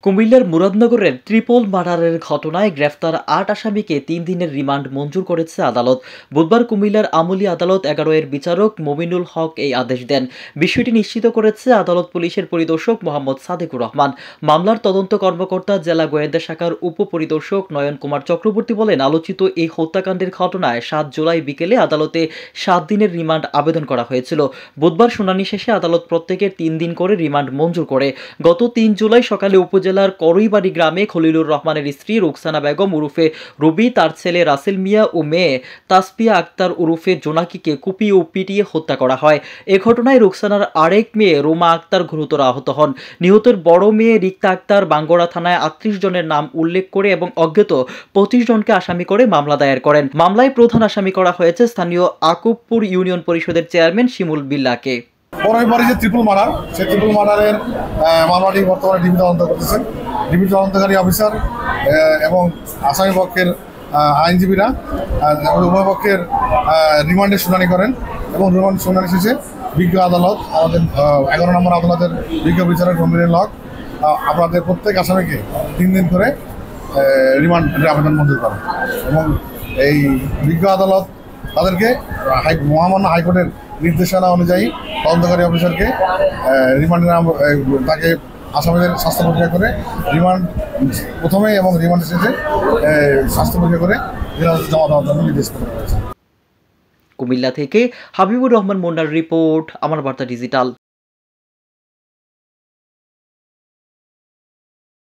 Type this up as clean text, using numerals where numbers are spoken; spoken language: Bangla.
কুমিল্লার মুরাদনগরের ট্রিপল মার্ডারের ঘটনায় গ্রেফতার ৮ আসামিকে ৩ দিনের রিমান্ড মঞ্জুর করেছে আদালত। বুধবার কুমিল্লার আমলি আদালত ১১-এর বিচারক মমিনুল হক এই আদেশ দেন। বিষয়টি নিশ্চিত করেছে আদালত পুলিশের পরিদর্শক মোহাম্মদ সাদেকুর রহমান। মামলার তদন্ত কর্মকর্তা জেলা গোয়েন্দা শাখার উপপরিদর্শক নয়ন কুমার চক্রবর্তী বলেন, আলোচিত এই হত্যাকাণ্ডের ঘটনায় ৭ জুলাই বিকেলে আদালতে ৭ দিনের রিমান্ড আবেদন করা হয়েছিল। বুধবার শুনানি শেষে আদালত প্রত্যেকের ৩ দিন করে রিমান্ড মঞ্জুর করে। গত ৩ জুলাই সকালে উপজেলার করইবাড়ি গ্রামে খলিলুর রহমানের স্ত্রী রুকসানা বেগম ওরফে রুবি, তার ছেলে রাসেল মিয়া ও মেয়ে তাসপিয়া আক্তার ওরফে জোনাকিকে কুপিয়ে ও পিটিয়ে হত্যা করা হয়। এ ঘটনায় রুকসানার আরেক মেয়ে রোমা আক্তার গুরুতর আহত হন। নিহতের বড় মেয়ে রিক্তা আক্তার বাঙ্গরা থানায় ৩৮ জনের নাম উল্লেখ করে এবং অজ্ঞাত ২৫ জনকে আসামি করে মামলা দায়ের করেন। মামলায় প্রধান আসামি করা হয়েছে স্থানীয় আকুবপুর ইউনিয়ন পরিষদের চেয়ারম্যান শিমুল বিল্লাহকে। পরে যে ট্রিপল মার্ডার, সেই ট্রিপল মার্ডারের মামলাটি বর্তমানে ডিবি তদন্ত করতেছেন। ডিবি তদন্তকারী অফিসার এবং আসামি পক্ষের আইনজীবীরা উভয় পক্ষের রিমান্ডের শুনানি করেন এবং রিমান্ড শুনানি শেষে বিজ্ঞ আদালত, আমাদের ১১ নম্বর আদালতের বিজ্ঞ বিচারক মমিনুল হক আপনাদের প্রত্যেক আসামিকে ৩ দিন করে রিমান্ডের আবেদন মঞ্জুর করেন এবং এই বিজ্ঞ আদালত তাদেরকে মহামান্য হাইকোর্টের নির্দেশনা অনুযায়ী তদন্তকারী অফিসারকে তাকে আসামিদের স্বাস্থ্য পরীক্ষা করে রিমান্ড প্রথমে এবং রিমান্ড শেষে স্বাস্থ্য পরীক্ষা করে জমা দেওয়ার জন্য নির্দেশ করা হয়েছে। কুমিল্লা থেকে হাবিবুর রহমান মুন্নার রিপোর্ট, আমার বার্তা ডিজিটাল।